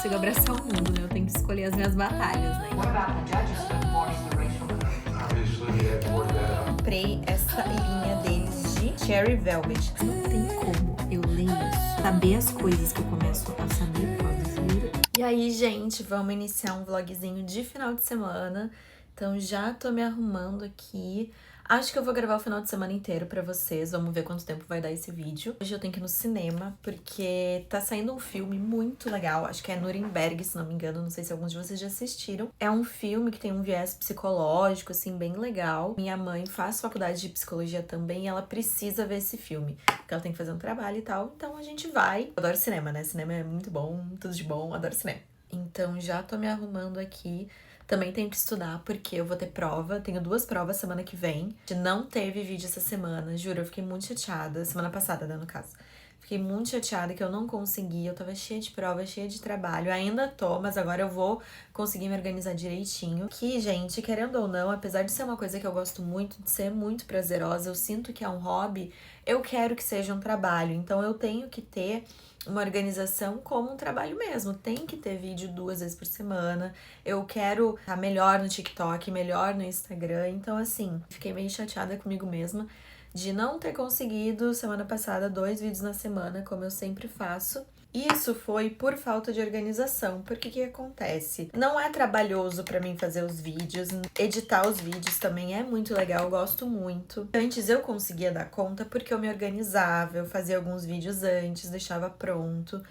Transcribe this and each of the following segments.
consigo abraçar o mundo, né? Eu tenho que escolher as minhas batalhas, né? What about the judges who enforce the racial code? Obviously, we had to work that out. Comprei essa linha deles de Cherry Velvet. Não tem como eu ler isso, saber as coisas que eu começo a saber produzir. E aí, gente, vamos iniciar um vlogzinho de final de semana. Então já tô me arrumando aqui. Acho que eu vou gravar o final de semana inteiro pra vocês. Vamos ver quanto tempo vai dar esse vídeo. Hoje eu tenho que ir no cinema, porque tá saindo um filme muito legal. Acho que é Nuremberg, se não me engano. Não sei se alguns de vocês já assistiram. É um filme que tem um viés psicológico, assim, bem legal. Minha mãe faz faculdade de psicologia também e ela precisa ver esse filme. Porque ela tem que fazer um trabalho e tal. Então a gente vai. Eu adoro cinema, né? Cinema é muito bom, tudo de bom. Adoro cinema. Então já tô me arrumando aqui. Também tenho que estudar, porque eu vou ter prova. Tenho 2 provas semana que vem. Não teve vídeo essa semana, juro, eu fiquei muito chateada. Semana passada, né, no caso. Fiquei muito chateada que eu não consegui. Eu tava cheia de prova, cheia de trabalho. Ainda tô, mas agora eu vou conseguir me organizar direitinho. Que, gente, querendo ou não, apesar de ser uma coisa que eu gosto muito, de ser muito prazerosa, eu sinto que é um hobby, eu quero que seja um trabalho. Então eu tenho que ter uma organização como um trabalho mesmo. Tem que ter vídeo 2 vezes por semana. Eu quero estar melhor no TikTok, melhor no Instagram. Então, assim, fiquei meio chateada comigo mesma de não ter conseguido semana passada 2 vídeos na semana, como eu sempre faço. Isso foi por falta de organização, porque o que acontece? Não é trabalhoso pra mim fazer os vídeos, editar os vídeos também é muito legal, eu gosto muito. Antes eu conseguia dar conta porque eu me organizava, eu fazia alguns vídeos antes, deixava pronto.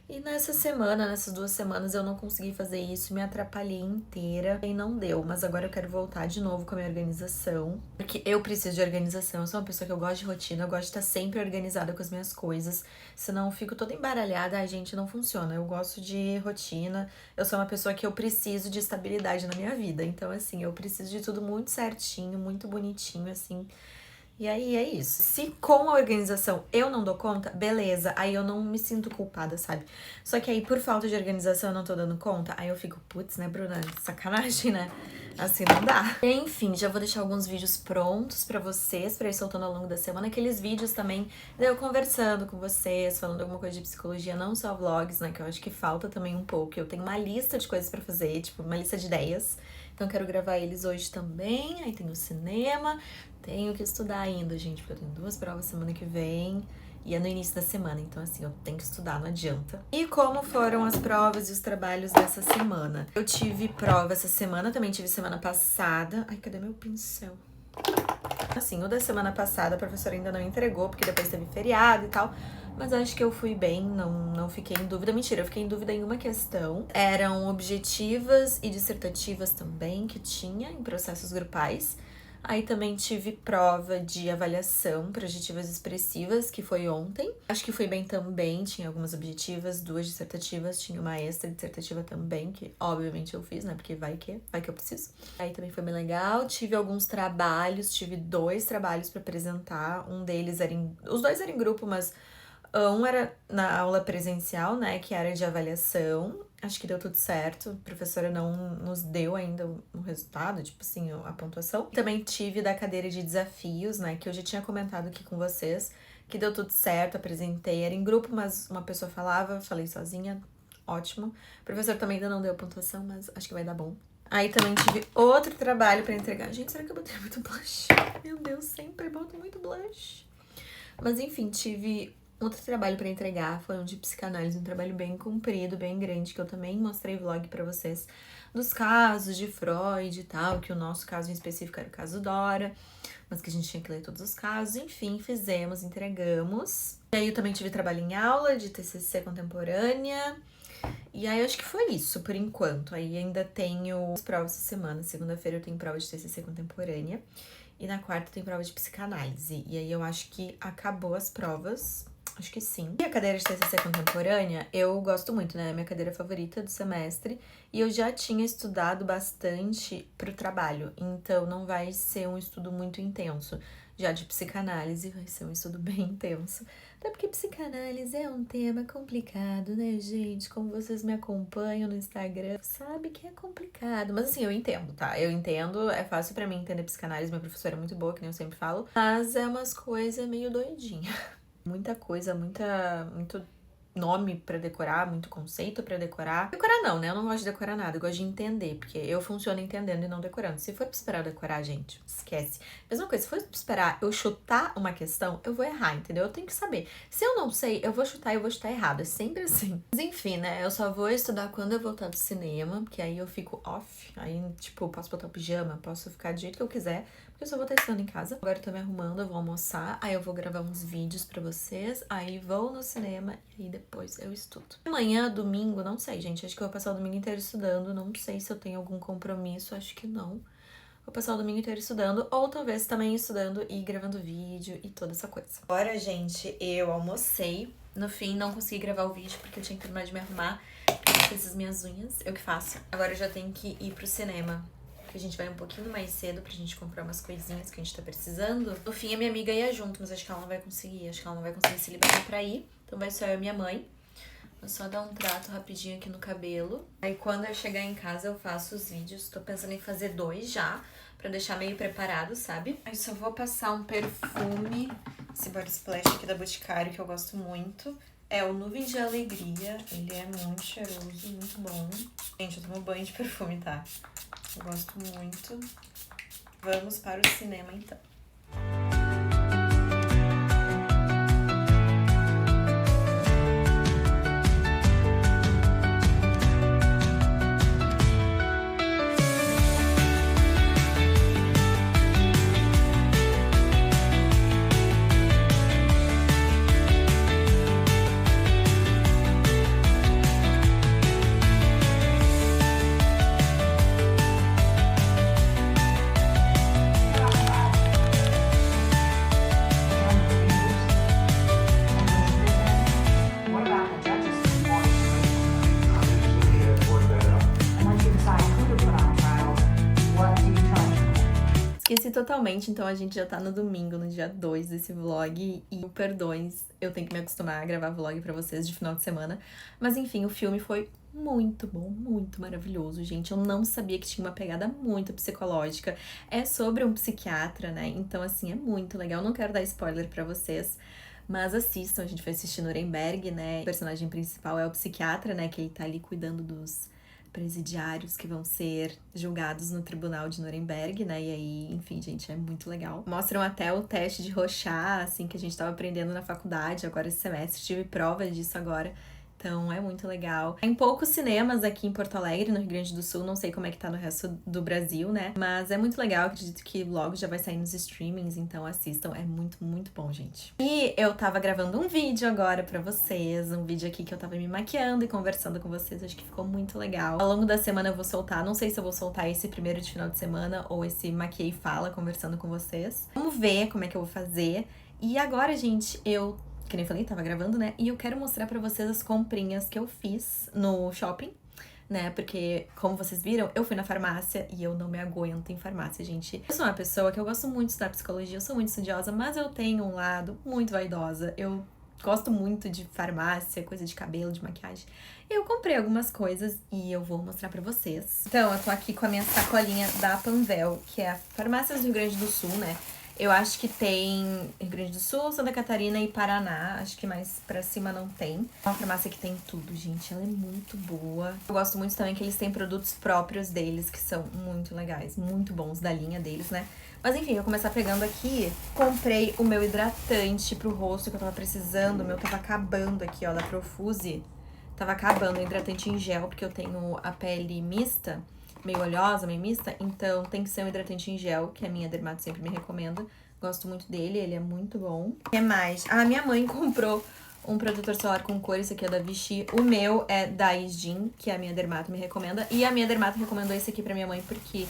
E nessas 2 semanas eu não consegui fazer isso, me atrapalhei inteira e não deu. Mas agora eu quero voltar de novo com a minha organização, porque eu preciso de organização. Eu sou uma pessoa que eu gosto de rotina, eu gosto de estar sempre organizada com as minhas coisas, senão eu fico toda embaralhada. Ai, gente, não funciona. Eu gosto de rotina, eu sou uma pessoa que eu preciso de estabilidade na minha vida. Então, assim, eu preciso de tudo muito certinho, muito bonitinho, assim. E aí é isso. Se com a organização eu não dou conta, beleza, aí eu não me sinto culpada, sabe? Só que aí por falta de organização eu não tô dando conta, aí eu fico, putz, né, Bruna? Sacanagem, né? Assim não dá. Enfim, já vou deixar alguns vídeos prontos pra vocês, pra ir soltando ao longo da semana. Aqueles vídeos também, eu conversando com vocês, falando alguma coisa de psicologia, não só vlogs, né, que eu acho que falta também um pouco. Eu tenho uma lista de coisas pra fazer, tipo, uma lista de ideias. Então, quero gravar eles hoje também. Aí tem o cinema. Tenho que estudar ainda, gente, porque eu tenho 2 provas semana que vem. E é no início da semana, então assim, eu tenho que estudar, não adianta. E como foram as provas e os trabalhos dessa semana? Eu tive prova essa semana, também tive semana passada. Ai, cadê meu pincel? Assim, o da semana passada a professora ainda não entregou, porque depois teve feriado e tal. Mas acho que eu fui bem, não fiquei em dúvida. Mentira, eu fiquei em dúvida em uma questão. Eram objetivas e dissertativas também, que tinha em processos grupais. Aí também tive prova de avaliação projetivas expressivas, que foi ontem. Acho que foi bem também, tinha algumas objetivas, 2 dissertativas, tinha uma extra dissertativa também, que obviamente eu fiz, né, porque vai que eu preciso. Aí também foi bem legal, tive alguns trabalhos, tive 2 trabalhos pra apresentar, os 2 eram em grupo, mas um era na aula presencial, né, que era de avaliação. Acho que deu tudo certo. A professora não nos deu ainda o resultado, tipo assim, a pontuação. Também tive da cadeira de desafios, né, que eu já tinha comentado aqui com vocês, que deu tudo certo, apresentei. Era em grupo, mas uma pessoa falava, falei sozinha, ótimo. O professor também ainda não deu pontuação, mas acho que vai dar bom. Aí também tive outro trabalho pra entregar. Gente, será que eu botei muito blush? Meu Deus, sempre boto muito blush. Mas enfim, tive outro trabalho pra entregar, foi um de psicanálise, um trabalho bem comprido, bem grande, que eu também mostrei vlog pra vocês, dos casos de Freud e tal, que o nosso caso em específico era o caso Dora, mas que a gente tinha que ler todos os casos. Enfim, fizemos, entregamos. E aí eu também tive trabalho em aula de TCC contemporânea. E aí, acho que foi isso, por enquanto. Aí ainda tenho as provas essa semana. Segunda-feira eu tenho prova de TCC contemporânea. E na quarta tem prova de psicanálise. E aí eu acho que acabou as provas. Acho que sim. E a cadeira de TCC contemporânea, eu gosto muito, né? É a minha cadeira favorita do semestre. E eu já tinha estudado bastante pro trabalho. Então não vai ser um estudo muito intenso. Já de psicanálise vai ser um estudo bem intenso. Até porque psicanálise é um tema complicado, né, gente? Como vocês me acompanham no Instagram, sabe que é complicado. Mas assim, eu entendo, tá? Eu entendo, é fácil pra mim entender psicanálise. Minha professora é muito boa, que nem eu sempre falo. Mas é umas coisas meio doidinha. Muita coisa, muito nome pra decorar, muito conceito pra decorar. Decorar não, né? Eu não gosto de decorar nada, eu gosto de entender, porque eu funciono entendendo e não decorando. Se for pra esperar eu decorar, gente, esquece. Mesma coisa, se for pra esperar eu chutar uma questão, eu vou errar, entendeu? Eu tenho que saber. Se eu não sei, eu vou chutar e eu vou chutar errado. É sempre assim. Mas enfim, né? Eu só vou estudar quando eu voltar do cinema, porque aí eu fico off. Aí, tipo, posso botar o pijama, posso ficar do jeito que eu quiser, porque eu só vou estar estudando em casa. Agora eu tô me arrumando, eu vou almoçar, aí eu vou gravar uns vídeos pra vocês, aí vou no cinema e aí depois eu estudo. Amanhã, domingo, não sei, gente. Acho que eu vou passar o domingo inteiro estudando. Não sei se eu tenho algum compromisso, acho que não. Vou passar o domingo inteiro estudando, ou talvez também estudando e gravando vídeo e toda essa coisa. Agora, gente, eu almocei. No fim, não consegui gravar o vídeo porque eu tinha que terminar de me arrumar. Eu fiz as minhas unhas, eu que faço. Agora eu já tenho que ir pro cinema, que a gente vai um pouquinho mais cedo pra gente comprar umas coisinhas que a gente tá precisando. No fim, a minha amiga ia junto, mas acho que ela não vai conseguir. Acho que ela não vai conseguir se liberar pra ir. Então vai só eu e minha mãe. Vou só dar um trato rapidinho aqui no cabelo. Aí quando eu chegar em casa eu faço os vídeos. Tô pensando em fazer 2 já, pra deixar meio preparado, sabe? Aí só vou passar um perfume, esse Body Splash aqui da Boticário, que eu gosto muito. É o Nuvem de Alegria. Ele é muito cheiroso, muito bom. Gente, eu tomo banho de perfume, tá? Eu gosto muito. Vamos para o cinema, então. What about the judges' report of the racial I'm just looking at work that out. And once you decide who to put on trial, what do you tell them? Esqueci totalmente, então a gente já tá no domingo, no dia 2 desse vlog. E perdões, eu tenho que me acostumar a gravar vlog pra vocês de final de semana. Mas enfim, o filme foi muito bom, muito maravilhoso, gente. Eu não sabia que tinha uma pegada muito psicológica. É sobre um psiquiatra, né? Então, assim, é muito legal. Eu não quero dar spoiler pra vocês, mas assistam. A gente vai assistir Nuremberg, né? O personagem principal é o psiquiatra, né? Que ele tá ali cuidando dos presidiários que vão ser julgados no tribunal de Nuremberg, né? E aí, enfim, gente, é muito legal. Mostram até o teste de Rorschach, assim, que a gente tava aprendendo na faculdade agora esse semestre. Tive prova disso agora. Então, é muito legal. Tem poucos cinemas aqui em Porto Alegre, no Rio Grande do Sul. Não sei como é que tá no resto do Brasil, né? Mas é muito legal. Acredito que logo já vai sair nos streamings. Então, assistam. É muito, muito bom, gente. E eu tava gravando um vídeo agora pra vocês. Um vídeo aqui que eu tava me maquiando e conversando com vocês. Acho que ficou muito legal. Ao longo da semana eu vou soltar. Não sei se eu vou soltar esse primeiro de final de semana ou esse maquiei e fala conversando com vocês. Vamos ver como é que eu vou fazer. E agora, gente, que nem falei, tava gravando, né? E eu quero mostrar pra vocês as comprinhas que eu fiz no shopping, né? Porque, como vocês viram, eu fui na farmácia e eu não me aguento em farmácia, gente. Eu sou uma pessoa que eu gosto muito de estudar psicologia, eu sou muito estudiosa, mas eu tenho um lado muito vaidosa. Eu gosto muito de farmácia, coisa de cabelo, de maquiagem. Eu comprei algumas coisas e eu vou mostrar pra vocês. Então, eu tô aqui com a minha sacolinha da Panvel, que é a farmácia do Rio Grande do Sul, né? Eu acho que tem Rio Grande do Sul, Santa Catarina e Paraná. Acho que mais pra cima não tem. É uma farmácia que tem tudo, gente. Ela é muito boa. Eu gosto muito também que eles têm produtos próprios deles, que são muito legais, muito bons da linha deles, né? Mas enfim, eu vou começar pegando aqui. Comprei o meu hidratante pro rosto que eu tava precisando. O meu tava acabando aqui, ó, da Profuse. Tava acabando o hidratante em gel, porque eu tenho a pele mista, meio oleosa, meio mista, então tem que ser um hidratante em gel, que a minha dermato sempre me recomenda. Gosto muito dele, ele é muito bom. O que mais? Ah, minha mãe comprou um protetor solar com cor, esse aqui é da Vichy. O meu é da Isdin, que a minha dermato me recomenda. E a minha dermato recomendou esse aqui pra minha mãe, porque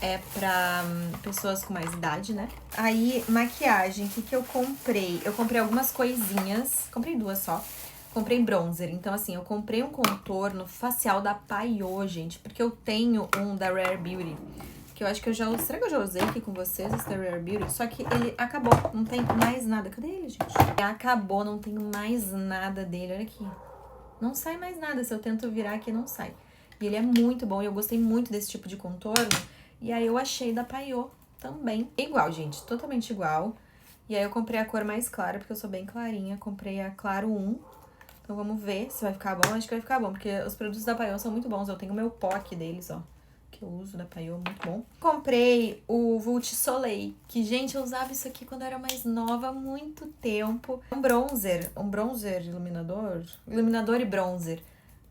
é pra pessoas com mais idade, né? Aí, maquiagem, o que eu comprei? Eu comprei algumas coisinhas, comprei 2 só. Comprei bronzer, então assim, eu comprei um contorno facial da Paiô, gente, porque eu tenho um da Rare Beauty, que eu acho que eu já usei, será que eu já usei aqui com vocês, esse da Rare Beauty? Só que ele acabou, não tem mais nada, cadê ele, gente? Acabou, não tenho mais nada dele, olha aqui, não sai mais nada, se eu tento virar aqui não sai. E ele é muito bom, e eu gostei muito desse tipo de contorno, e aí eu achei da Paiô também. Igual, gente, totalmente igual, e aí eu comprei a cor mais clara, porque eu sou bem clarinha, comprei a Claro 1, Então vamos ver se vai ficar bom. Acho que vai ficar bom, porque os produtos da Paiô são muito bons. Eu tenho o meu POC deles, ó, que eu uso da Paiô, muito bom. Comprei o Vult Soleil, que, gente, eu usava isso aqui quando eu era mais nova, há muito tempo. Um bronzer iluminador e bronzer.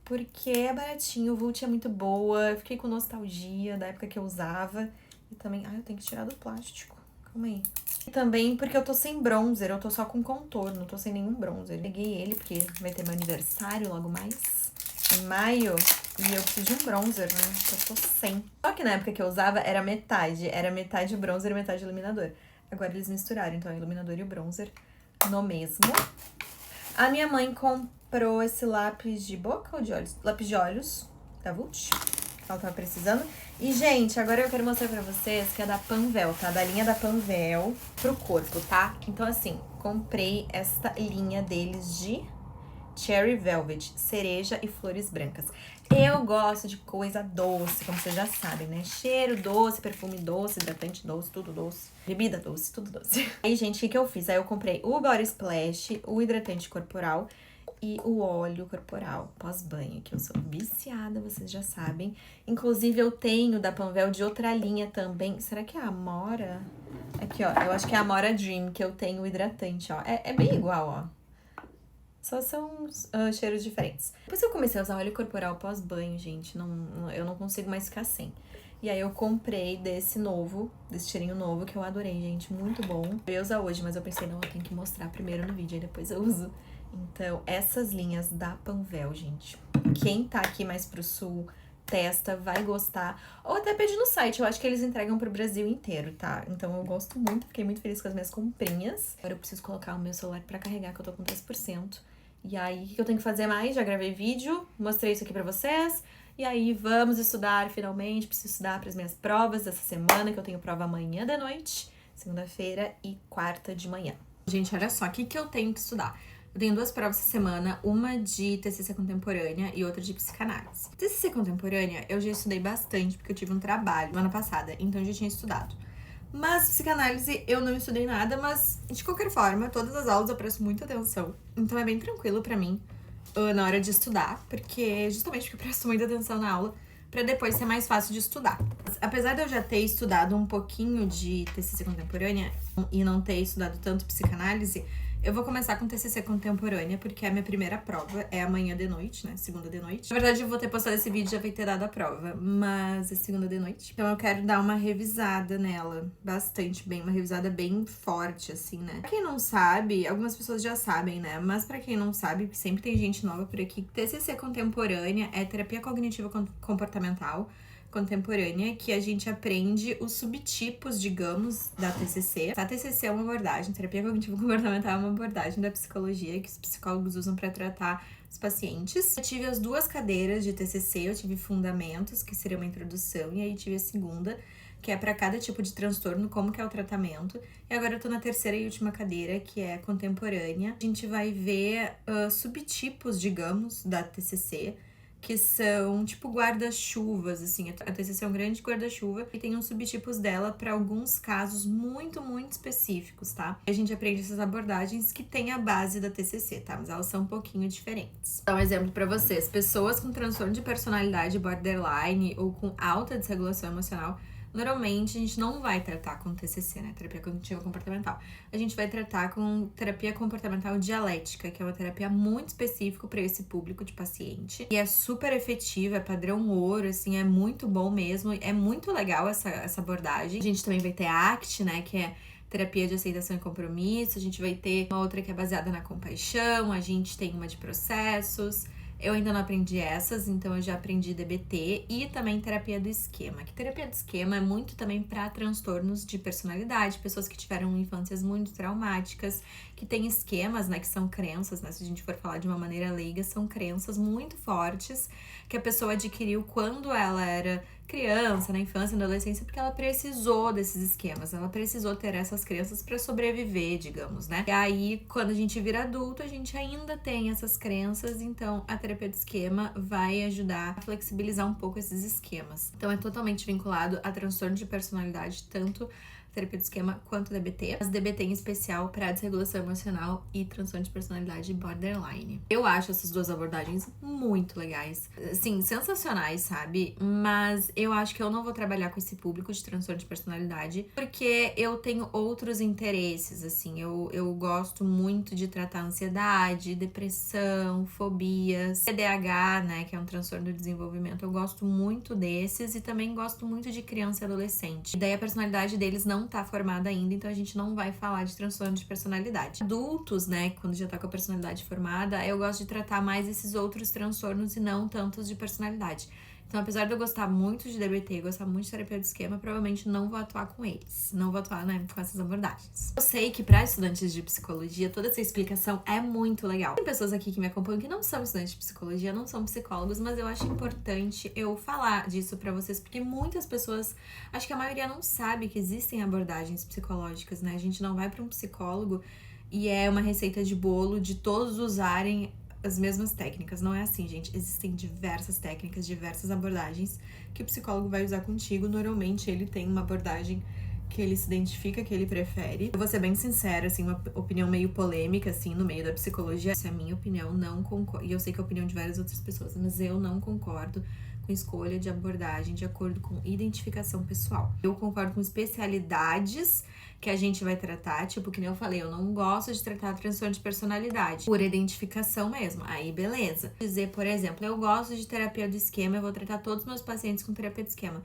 Porque é baratinho, o Vult é muito boa, eu fiquei com nostalgia da época que eu usava. E também, eu tenho que tirar do plástico, calma aí. E também porque eu tô sem bronzer, eu tô só com contorno, não tô sem nenhum bronzer. Peguei ele porque vai ter meu aniversário logo mais, em maio, e eu preciso de um bronzer, né, eu tô sem. Só que na época que eu usava era metade bronzer e metade iluminador. Agora eles misturaram, então é o iluminador e o bronzer no mesmo. A minha mãe comprou esse lápis de boca ou de olhos? Lápis de olhos da Vult, que ela tava precisando. E, gente, agora eu quero mostrar pra vocês que é da Panvel, tá? Da linha da Panvel pro corpo, tá? Então, assim, comprei esta linha deles de Cherry Velvet, cereja e flores brancas. Eu gosto de coisa doce, como vocês já sabem, né? Cheiro doce, perfume doce, hidratante doce, tudo doce. Bebida doce, tudo doce. Aí, gente, o que eu fiz? Aí eu comprei o Body Splash, o hidratante corporal e o óleo corporal pós-banho, que eu sou viciada, vocês já sabem. Inclusive, eu tenho da Panvel de outra linha também. Será que é a Amora? Aqui, ó, eu acho que é a Amora Dream, que eu tenho o hidratante, ó. É bem igual, ó. Só são cheiros diferentes. Depois que eu comecei a usar óleo corporal pós-banho, gente, eu não consigo mais ficar sem. E aí eu comprei desse cheirinho novo, que eu adorei, gente, muito bom. Eu ia usar hoje, mas eu pensei, não, eu tenho que mostrar primeiro no vídeo, aí depois eu uso. Então, essas linhas da Panvel, gente. Quem tá aqui mais pro sul, testa, vai gostar. Ou até pede no site, eu acho que eles entregam pro Brasil inteiro, tá? Então eu gosto muito, fiquei muito feliz com as minhas comprinhas. Agora eu preciso colocar o meu celular pra carregar, que eu tô com 3%. E aí, o que eu tenho que fazer mais? Já gravei vídeo, mostrei isso aqui pra vocês. E aí, vamos estudar finalmente. Preciso estudar para as minhas provas dessa semana, que eu tenho prova amanhã de noite, segunda-feira e quarta de manhã. Gente, olha só, o que eu tenho que estudar? Eu tenho 2 provas essa semana, uma de TCC contemporânea e outra de psicanálise. TCC contemporânea eu já estudei bastante, porque eu tive um trabalho ano passado, então eu já tinha estudado. Mas psicanálise eu não estudei nada, mas de qualquer forma, todas as aulas eu presto muita atenção. Então é bem tranquilo pra mim na hora de estudar, justamente porque eu presto muita atenção na aula, pra depois ser mais fácil de estudar. Apesar de eu já ter estudado um pouquinho de TCC contemporânea e não ter estudado tanto psicanálise, eu vou começar com TCC contemporânea, porque a minha primeira prova é amanhã de noite, né? Segunda de noite. Na verdade, eu vou ter postado esse vídeo, já vai ter dado a prova, mas é segunda de noite. Então eu quero dar uma revisada nela, bastante bem, uma revisada bem forte, assim, né? Pra quem não sabe, algumas pessoas já sabem, né? Mas pra quem não sabe, sempre tem gente nova por aqui, TCC contemporânea é terapia cognitiva comportamental contemporânea, que a gente aprende os subtipos, digamos, da TCC. A TCC é uma abordagem, terapia cognitivo comportamental é uma abordagem da psicologia que os psicólogos usam para tratar os pacientes. Eu tive as 2 cadeiras de TCC, eu tive fundamentos, que seria uma introdução, e aí tive a segunda, que é para cada tipo de transtorno, como que é o tratamento. E agora eu tô na 3ª e última cadeira, que é contemporânea. A gente vai ver subtipos, digamos, da TCC, que são tipo guarda-chuvas, assim. A TCC é um grande guarda-chuva e tem uns subtipos dela para alguns casos muito, muito específicos, tá? A gente aprende essas abordagens que tem a base da TCC, tá? Mas elas são um pouquinho diferentes. Vou dar um exemplo para vocês. Pessoas com transtorno de personalidade borderline ou com alta desregulação emocional, normalmente a gente não vai tratar com TCC, né? Terapia cognitiva comportamental. A gente vai tratar com terapia comportamental dialética, que é uma terapia muito específica para esse público de paciente. E é super efetiva, é padrão ouro, assim, é muito bom mesmo. É muito legal essa abordagem. A gente também vai ter ACT, né? Que é terapia de aceitação e compromisso. A gente vai ter uma outra que é baseada na compaixão. A gente tem uma de processos. Eu ainda não aprendi essas, então eu já aprendi DBT e também terapia do esquema. Que terapia do esquema é muito também para transtornos de personalidade, pessoas que tiveram infâncias muito traumáticas, que têm esquemas, né, que são crenças, né, se a gente for falar de uma maneira leiga, são crenças muito fortes que a pessoa adquiriu quando ela era criança, na infância, na adolescência, porque ela precisou desses esquemas, ela precisou ter essas crenças para sobreviver, digamos, né? E aí, quando a gente vira adulto, a gente ainda tem essas crenças, então a terapia de esquema vai ajudar a flexibilizar um pouco esses esquemas. Então é totalmente vinculado a transtorno de personalidade, tanto terapia do esquema quanto DBT, mas DBT em especial para desregulação emocional e transtorno de personalidade borderline. Eu acho essas duas abordagens muito legais, assim, sensacionais, sabe? Mas eu acho que eu não vou trabalhar com esse público de transtorno de personalidade porque eu tenho outros interesses, assim, eu gosto muito de tratar ansiedade, depressão, fobias, TDAH, né, que é um transtorno do desenvolvimento. Eu gosto muito desses e também gosto muito de criança e adolescente. E daí a personalidade deles não tá formada ainda, então a gente não vai falar de transtorno de personalidade. Adultos, né, quando já tá com a personalidade formada, eu gosto de tratar mais esses outros transtornos e não tantos de personalidade. Então, apesar de eu gostar muito de DBT, gostar muito de terapia do esquema, provavelmente não vou atuar com eles. Não vou atuar, né, com essas abordagens. Eu sei que para estudantes de psicologia, toda essa explicação é muito legal. Tem pessoas aqui que me acompanham que não são estudantes de psicologia, não são psicólogos, mas eu acho importante eu falar disso pra vocês, porque muitas pessoas, acho que a maioria não sabe que existem abordagens psicológicas, né? A gente não vai pra um psicólogo e é uma receita de bolo de todos usarem as mesmas técnicas. Não é assim, gente. Existem diversas técnicas, diversas abordagens que o psicólogo vai usar contigo. Normalmente ele tem uma abordagem que ele se identifica, que ele prefere. Eu vou ser bem sincera, assim, uma opinião meio polêmica, assim, no meio da psicologia. Essa é a minha opinião, não concordo. E eu sei que é a opinião de várias outras pessoas, mas eu não concordo com escolha de abordagem de acordo com identificação pessoal. Eu concordo com especialidades que a gente vai tratar, tipo, que nem eu falei, eu não gosto de tratar transtorno de personalidade, por identificação mesmo, aí beleza. Dizer, por exemplo, eu gosto de terapia do esquema, eu vou tratar todos os meus pacientes com terapia do esquema.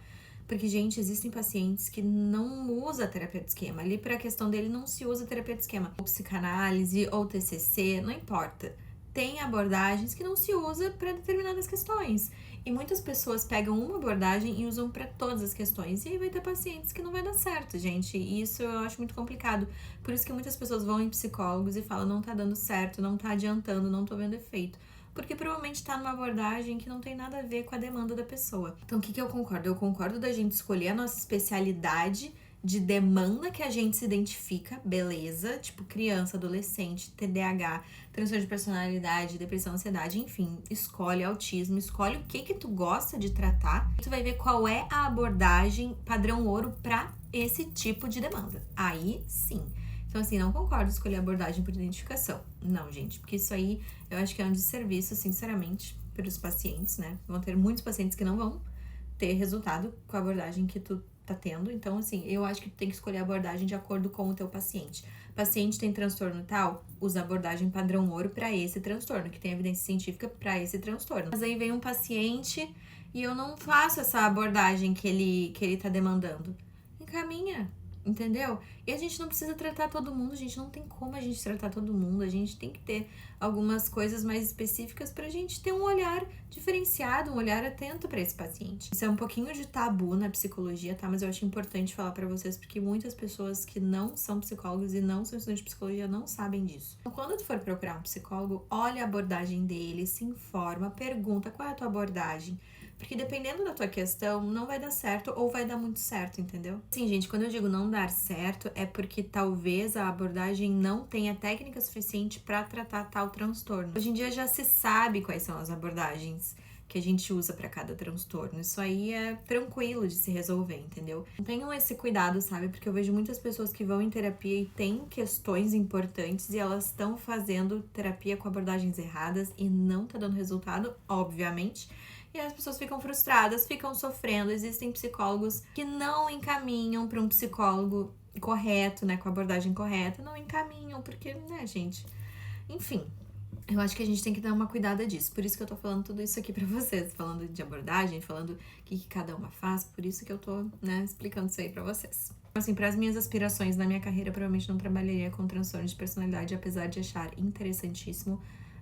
Porque, gente, existem pacientes que não usam a terapia do esquema. Ali, pra questão dele, não se usa terapia do esquema. Ou psicanálise, ou TCC, não importa. Tem abordagens que não se usa para determinadas questões. E muitas pessoas pegam uma abordagem e usam para todas as questões. E aí vai ter pacientes que não vai dar certo, gente. E isso eu acho muito complicado. Por isso que muitas pessoas vão em psicólogos e falam, não tá dando certo, não tá adiantando, não tô vendo efeito. Porque provavelmente tá numa abordagem que não tem nada a ver com a demanda da pessoa. Então, o que eu concordo? Eu concordo da gente escolher a nossa especialidade de demanda que a gente se identifica, beleza, tipo criança, adolescente, TDAH, transtorno de personalidade, depressão, ansiedade, enfim, escolhe autismo, escolhe o que tu gosta de tratar, tu vai ver qual é a abordagem padrão ouro pra esse tipo de demanda. Aí, sim. Então, assim, não concordo escolher abordagem por identificação. Não, gente, porque isso aí eu acho que é um desserviço, sinceramente, para os pacientes, né? Vão ter muitos pacientes que não vão ter resultado com a abordagem que tu tá tendo. Então, assim, eu acho que tu tem que escolher a abordagem de acordo com o teu paciente. O paciente tem transtorno tal, usa a abordagem padrão ouro para esse transtorno, que tem evidência científica para esse transtorno. Mas aí vem um paciente e eu não faço essa abordagem que ele tá demandando. Encaminha, entendeu? E a gente não precisa tratar todo mundo, gente, não tem como a gente tratar todo mundo, a gente tem que ter algumas coisas mais específicas pra gente ter um olhar diferenciado, um olhar atento pra esse paciente. Isso é um pouquinho de tabu na psicologia, tá? Mas eu acho importante falar pra vocês, porque muitas pessoas que não são psicólogos e não são estudantes de psicologia não sabem disso. Então, quando tu for procurar um psicólogo, olha a abordagem dele, se informa, pergunta qual é a tua abordagem. Porque dependendo da tua questão, não vai dar certo ou vai dar muito certo, entendeu? Sim, gente, quando eu digo não dar certo, é porque talvez a abordagem não tenha técnica suficiente para tratar tal transtorno. Hoje em dia já se sabe quais são as abordagens que a gente usa para cada transtorno. Isso aí é tranquilo de se resolver, entendeu? Tenham esse cuidado, sabe? Porque eu vejo muitas pessoas que vão em terapia e têm questões importantes e elas estão fazendo terapia com abordagens erradas e não tá dando resultado, obviamente. E as pessoas ficam frustradas, ficam sofrendo. Existem psicólogos que não encaminham para um psicólogo correto, né? Com a abordagem correta. Não encaminham, porque, né, gente? Enfim, eu acho que a gente tem que dar uma cuidada disso. Por isso que eu tô falando tudo isso aqui pra vocês. Falando de abordagem, falando o que cada uma faz. Por isso que eu tô, né, explicando isso aí pra vocês. Assim, para as minhas aspirações na minha carreira, provavelmente não trabalharia com transtorno de personalidade, apesar de achar interessantíssimo,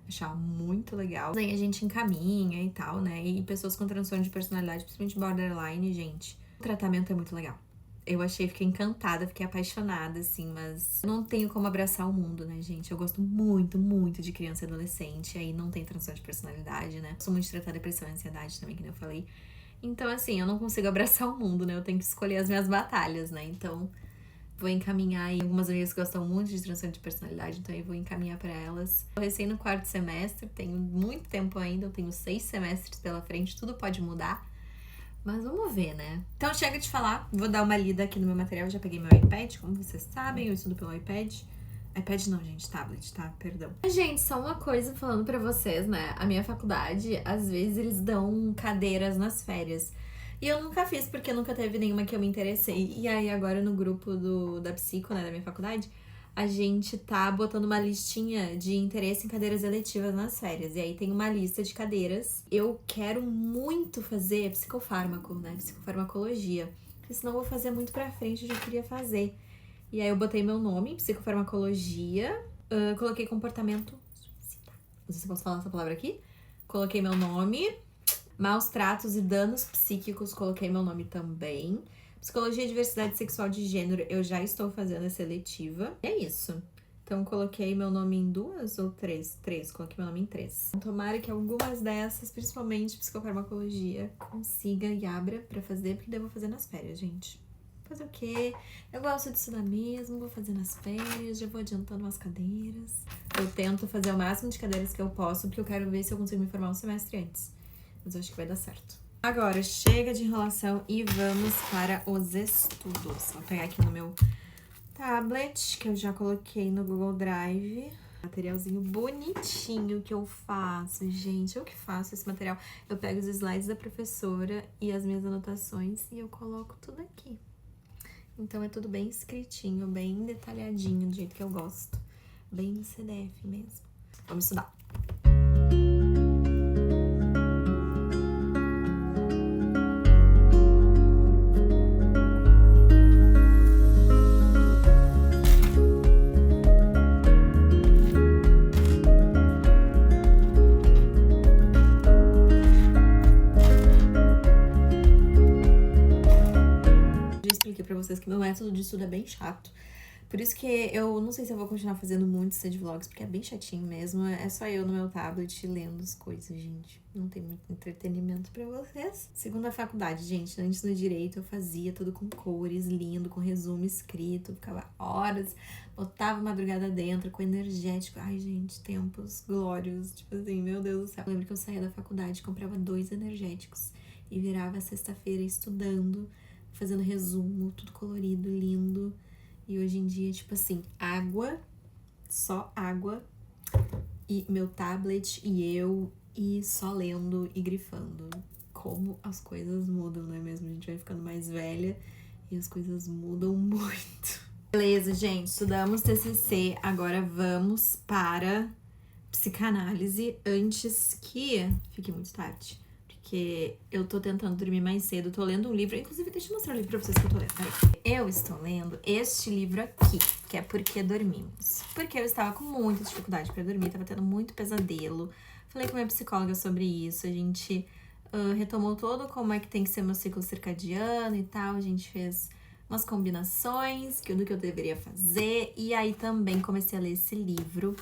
achar muito legal. Aí a gente encaminha e tal, né? E pessoas com transtorno de personalidade, principalmente borderline, gente, o tratamento é muito legal. Eu achei, fiquei encantada, fiquei apaixonada, assim, mas eu não tenho como abraçar o mundo, né, gente? Eu gosto muito, muito de criança e adolescente, aí não tem transtorno de personalidade, né? Sou muito de tratar depressão e ansiedade também, que nem eu falei. Então, assim, eu não consigo abraçar o mundo, né? Eu tenho que escolher as minhas batalhas, né? Então, vou encaminhar aí. Algumas amigas gostam muito de transtorno de personalidade, então eu vou encaminhar pra elas. Tô recém no 4º semestre, tenho muito tempo ainda, eu tenho 6 semestres pela frente, tudo pode mudar. Mas vamos ver, né? Então chega de falar, vou dar uma lida aqui no meu material. Já peguei meu iPad, como vocês sabem, eu estudo pelo iPad. iPad não, gente, tablet, tá? Perdão. Gente, só uma coisa falando pra vocês, né? A minha faculdade, às vezes eles dão cadeiras nas férias. E eu nunca fiz, porque nunca teve nenhuma que eu me interessei. E aí agora no grupo da Psico, né, da minha faculdade, a gente tá botando uma listinha de interesse em cadeiras eletivas nas férias. E aí tem uma lista de cadeiras. Eu quero muito fazer psicofármaco, né? Psicofarmacologia. Porque senão eu vou fazer muito pra frente, eu já queria fazer. E aí eu botei meu nome, psicofarmacologia. Coloquei comportamento suicida. Não sei se eu posso falar essa palavra aqui. Coloquei meu nome. Maus tratos e danos psíquicos, coloquei meu nome também. Psicologia e diversidade sexual de gênero, eu já estou fazendo a seletiva. E é isso. Então, coloquei meu nome em 2 ou 3? 3, coloquei meu nome em 3. Tomara que algumas dessas, principalmente psicofarmacologia, consiga e abra pra fazer, porque daí eu vou fazer nas férias, gente. Fazer o quê? Eu gosto de estudar mesmo, vou fazer nas férias, já vou adiantando umas cadeiras. Eu tento fazer o máximo de cadeiras que eu posso, porque eu quero ver se eu consigo me formar um semestre antes. Mas eu acho que vai dar certo. Agora, chega de enrolação e vamos para os estudos. Vou pegar aqui no meu tablet, que eu já coloquei no Google Drive. Materialzinho bonitinho que eu faço, gente. Eu que faço esse material. Eu pego os slides da professora e as minhas anotações e eu coloco tudo aqui. Então é tudo bem escritinho, bem detalhadinho, do jeito que eu gosto. Bem CDF mesmo. Vamos estudar. Pra vocês que meu método de estudo é bem chato. Por isso que eu não sei se eu vou continuar fazendo muitos vlogs, porque é bem chatinho mesmo. É só eu no meu tablet lendo as coisas, gente. Não tem muito entretenimento pra vocês. Segunda faculdade, gente. Antes no direito eu fazia tudo com cores, lindo, com resumo escrito. Ficava horas, botava madrugada dentro, com energético. Ai, gente, tempos glórios. Tipo assim, meu Deus do céu. Eu lembro que eu saía da faculdade, comprava 2 energéticos e virava sexta-feira estudando, fazendo resumo, tudo colorido, lindo. E hoje em dia, tipo assim, água, só água, e meu tablet e eu, e só lendo e grifando. Como as coisas mudam, não é mesmo? A gente vai ficando mais velha e as coisas mudam muito. Beleza, gente, estudamos TCC, agora vamos para psicanálise antes que fique muito tarde. Porque eu tô tentando dormir mais cedo, tô lendo um livro, inclusive deixa eu mostrar o livro pra vocês que eu tô lendo, peraí. Eu estou lendo este livro aqui, que é Por que Dormimos. Porque eu estava com muita dificuldade pra dormir, tava tendo muito pesadelo. Falei com minha psicóloga sobre isso, a gente retomou todo como é que tem que ser meu ciclo circadiano e tal, a gente fez umas combinações do que eu deveria fazer, e aí também comecei a ler esse livro.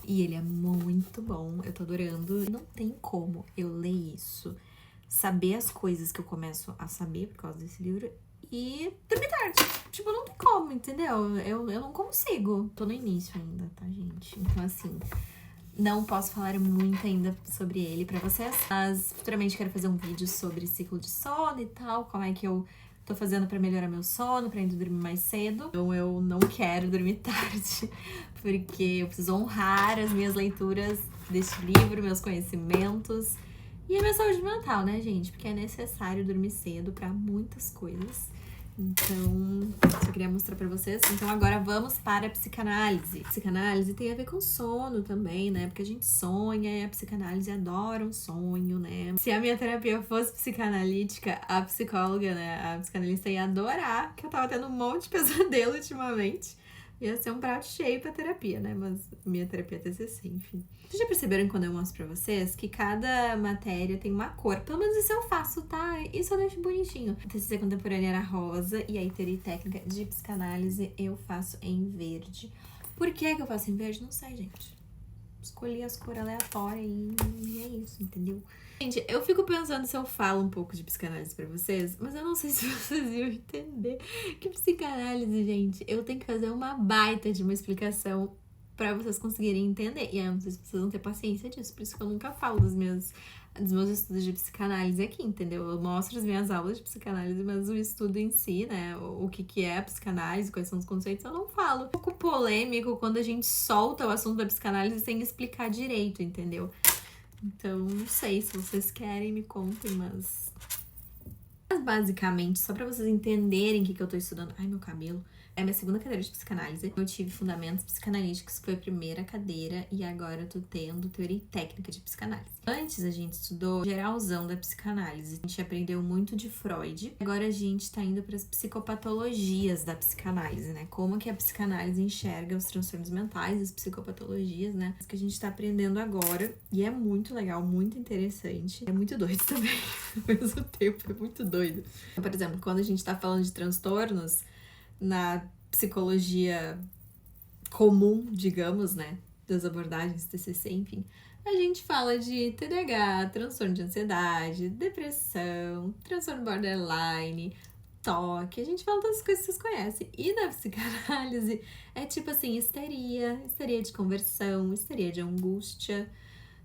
E ele é muito bom, eu tô adorando. Não tem como eu ler isso, saber as coisas que eu começo a saber por causa desse livro e dormir tarde. Tipo, não tem como, entendeu? Eu não consigo. Tô no início ainda, tá, gente? Então, assim, não posso falar muito ainda sobre ele pra vocês. Mas futuramente quero fazer um vídeo sobre ciclo de sono e tal, como é que eu tô fazendo pra melhorar meu sono, pra ainda dormir mais cedo. Então eu não quero dormir tarde, porque eu preciso honrar as minhas leituras deste livro, meus conhecimentos e a minha saúde mental, né, gente? Porque é necessário dormir cedo pra muitas coisas. Então, só queria mostrar pra vocês. Então agora vamos para a psicanálise. Psicanálise tem a ver com sono também, né? Porque a gente sonha e a psicanálise adora um sonho, né? Se a minha terapia fosse psicanalítica, a psicóloga, né? A psicanalista ia adorar, que eu tava tendo um monte de pesadelo ultimamente. Ia ser um prato cheio pra terapia, né? Mas minha terapia é TCC, enfim. Vocês já perceberam quando eu mostro pra vocês que cada matéria tem uma cor? Pelo menos isso eu faço, tá? Isso eu deixo bonitinho. A TCC contemporânea era rosa e aí teoria e técnica de psicanálise eu faço em verde. Por que eu faço em verde? Não sei, gente. Escolhi as cores aleatórias e é isso, entendeu? Gente, eu fico pensando se eu falo um pouco de psicanálise pra vocês, mas eu não sei se vocês iam entender que psicanálise, gente, eu tenho que fazer uma baita de uma explicação pra vocês conseguirem entender. E aí eu não sei se vocês vão ter paciência disso, por isso que eu nunca falo das minhas dos meus estudos de psicanálise aqui, entendeu? Eu mostro as minhas aulas de psicanálise, mas o estudo em si, né? O que é a psicanálise, quais são os conceitos, eu não falo. É um pouco polêmico quando a gente solta o assunto da psicanálise sem explicar direito, entendeu? Então, não sei se vocês querem, me contem, mas basicamente, só pra vocês entenderem o que eu tô estudando. Ai, meu cabelo. É minha segunda cadeira de psicanálise. Eu tive fundamentos psicanalíticos, que foi a primeira cadeira, e agora eu tô tendo teoria e técnica de psicanálise. Antes a gente estudou geralzão da psicanálise. A gente aprendeu muito de Freud. Agora a gente tá indo para as psicopatologias da psicanálise, né? Como que a psicanálise enxerga os transtornos mentais, as psicopatologias, né? Isso que a gente tá aprendendo agora. E é muito legal, muito interessante. É muito doido também, ao mesmo tempo. É muito doido. Por exemplo, quando a gente tá falando de transtornos, na psicologia comum, digamos, né, das abordagens TCC, enfim, a gente fala de TDAH, transtorno de ansiedade, depressão, transtorno borderline, TOC, a gente fala das coisas que vocês conhecem. E na psicanálise é tipo assim, histeria de conversão, histeria de angústia,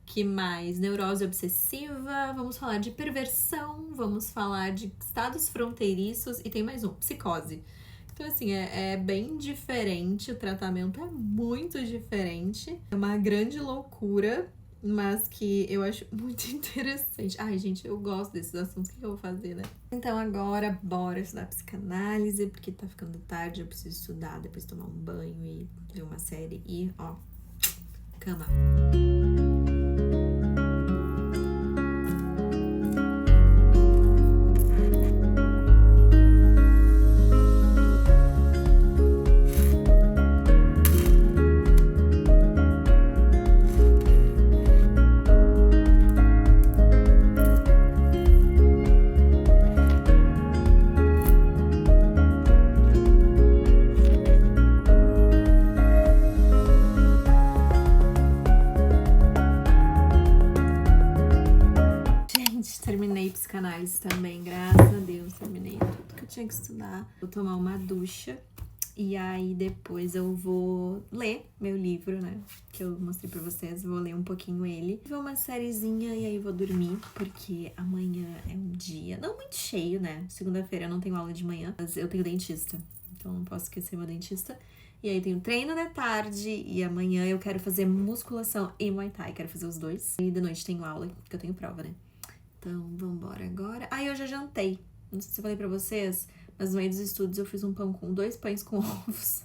que mais? Neurose obsessiva, vamos falar de perversão, vamos falar de estados fronteiriços e tem mais um, psicose. Então, assim, é bem diferente, o tratamento é muito diferente. É uma grande loucura, mas que eu acho muito interessante. Ai, gente, eu gosto desses assuntos, o que eu vou fazer, né? Então, agora, bora estudar psicanálise, porque tá ficando tarde, eu preciso estudar, depois tomar um banho e ver uma série e, ó, cama. Terminei psicanálise também, graças a Deus, terminei tudo que eu tinha que estudar. Vou tomar uma ducha e aí depois eu vou ler meu livro, né, que eu mostrei pra vocês, vou ler um pouquinho ele. Vou ver uma sériezinha e aí vou dormir, porque amanhã é um dia não muito cheio, né, segunda-feira eu não tenho aula de manhã, mas eu tenho dentista, então não posso esquecer meu dentista. E aí tenho treino da tarde e amanhã eu quero fazer musculação e Muay Thai, quero fazer os dois. E de noite tenho aula, porque eu tenho prova, né. Então, vambora agora. Eu já jantei. Não sei se eu falei pra vocês, mas no meio dos estudos eu fiz um pão com 2 pães com ovos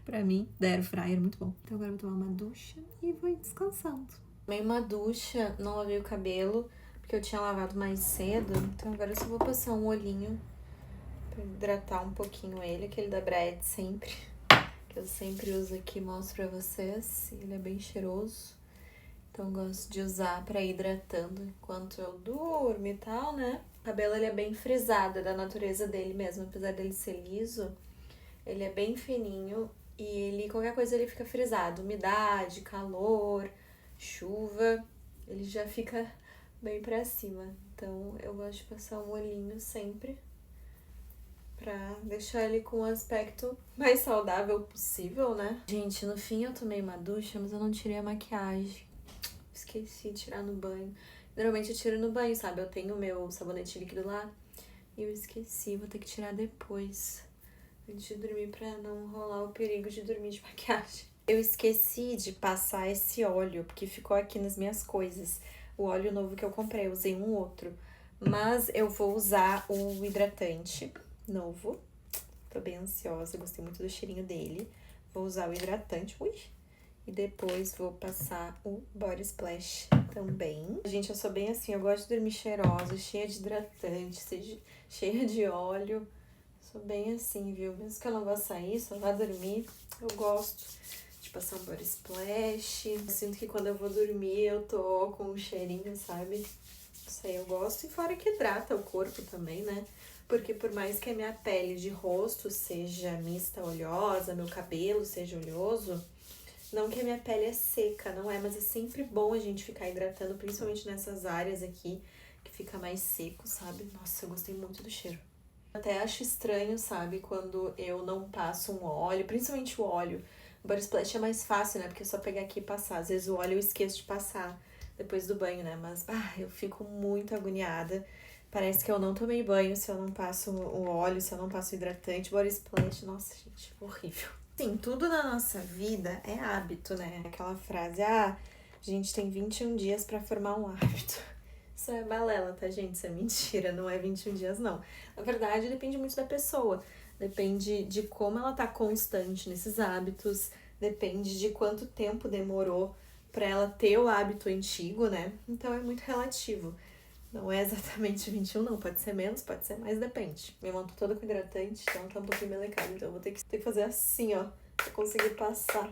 pra mim, da Air Fryer, muito bom. Então agora eu vou tomar uma ducha e vou ir descansando. Tomei uma ducha, não lavei o cabelo, porque eu tinha lavado mais cedo. Então agora eu só vou passar um olhinho pra hidratar um pouquinho ele, aquele da Brett sempre, que eu sempre uso aqui, mostro pra vocês. Ele é bem cheiroso. Então, gosto de usar pra ir hidratando enquanto eu durmo e tal, né? O cabelo, ele é bem frisado, é da natureza dele mesmo. Apesar dele ser liso, ele é bem fininho e ele, qualquer coisa ele fica frisado. Umidade, calor, chuva, ele já fica bem pra cima. Então, eu gosto de passar um olhinho sempre pra deixar ele com o aspecto mais saudável possível, né? Gente, no fim eu tomei uma ducha, mas eu não tirei a maquiagem. Esqueci de tirar no banho. Normalmente eu tiro no banho, sabe? Eu tenho o meu sabonete líquido lá e eu esqueci. Vou ter que tirar depois, antes de dormir, pra não rolar o perigo de dormir de maquiagem. Eu esqueci de passar esse óleo, porque ficou aqui nas minhas coisas. O óleo novo que eu comprei, eu usei um outro. Mas eu vou usar o hidratante novo. Tô bem ansiosa, gostei muito do cheirinho dele. Vou usar o hidratante. Ui! E depois vou passar o Body Splash também. Gente, eu sou bem assim, eu gosto de dormir cheirosa, cheia de hidratante, cheia de óleo. Sou bem assim, viu? Mesmo que eu não vá sair, só vá dormir, eu gosto de passar um Body Splash. Eu sinto que quando eu vou dormir eu tô com um cheirinho, sabe? Isso aí eu gosto. E fora que hidrata o corpo também, né? Porque por mais que a minha pele de rosto seja mista, oleosa, meu cabelo seja oleoso, não que a minha pele é seca, não é, mas é sempre bom a gente ficar hidratando, principalmente nessas áreas aqui, que fica mais seco, sabe? Nossa, eu gostei muito do cheiro. Até acho estranho, sabe, quando eu não passo um óleo, principalmente o óleo. O Body Splash é mais fácil, né, porque é só pegar aqui e passar. Às vezes o óleo eu esqueço de passar, depois do banho, né? Mas, eu fico muito agoniada. Parece que eu não tomei banho se eu não passo o óleo, se eu não passo o hidratante, body splash. Nossa, gente, horrível. Sim, tudo na nossa vida é hábito, né? Aquela frase, a gente tem 21 dias pra formar um hábito. Isso é balela, tá, gente? Isso é mentira, não é 21 dias, não. Na verdade, depende muito da pessoa. Depende de como ela tá constante nesses hábitos, depende de quanto tempo demorou pra ela ter o hábito antigo, né? Então é muito relativo. Não é exatamente 21, não. Pode ser menos, pode ser mais, depende. Minha mão tá toda com hidratante, então tá um pouquinho melecada. Então eu vou ter que fazer assim, ó, pra conseguir passar.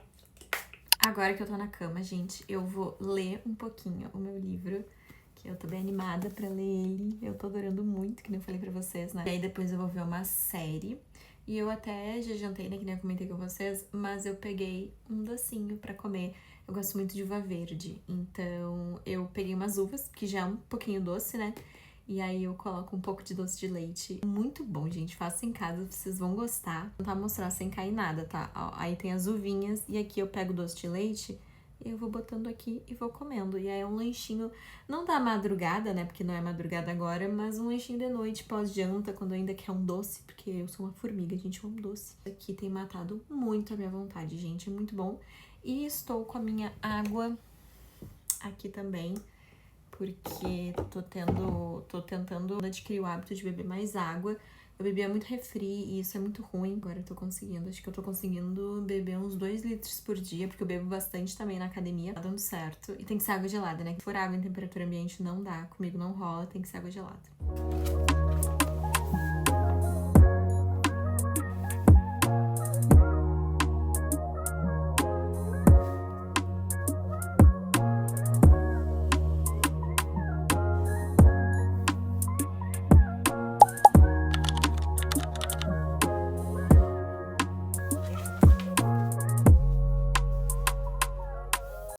Agora que eu tô na cama, gente, eu vou ler um pouquinho o meu livro, que eu tô bem animada pra ler ele. Eu tô adorando muito, que nem eu falei pra vocês, né? E aí depois eu vou ver uma série. E eu até já jantei, né, que nem eu comentei com vocês, mas eu peguei um docinho pra comer. Eu gosto muito de uva verde, então eu peguei umas uvas, que já é um pouquinho doce, né? E aí eu coloco um pouco de doce de leite. Muito bom, gente. Faça em casa, vocês vão gostar. Vou tentar mostrar sem cair nada, tá? Ó, aí tem as uvinhas e aqui eu pego o doce de leite e eu vou botando aqui e vou comendo. E aí é um lanchinho, não da madrugada, né? Porque não é madrugada agora, mas um lanchinho de noite, pós-janta, quando ainda quer um doce, porque eu sou uma formiga, gente, eu amo doce. Aqui tem matado muito a minha vontade, gente, é muito bom. E estou com a minha água aqui também, porque tô tentando adquirir o hábito de beber mais água. Eu bebia muito refri e isso é muito ruim. Agora eu tô conseguindo, acho que eu tô conseguindo beber uns 2 litros por dia, porque eu bebo bastante também na academia. Tá dando certo. E tem que ser água gelada, né? Se for água em temperatura ambiente não dá, comigo não rola, tem que ser água gelada.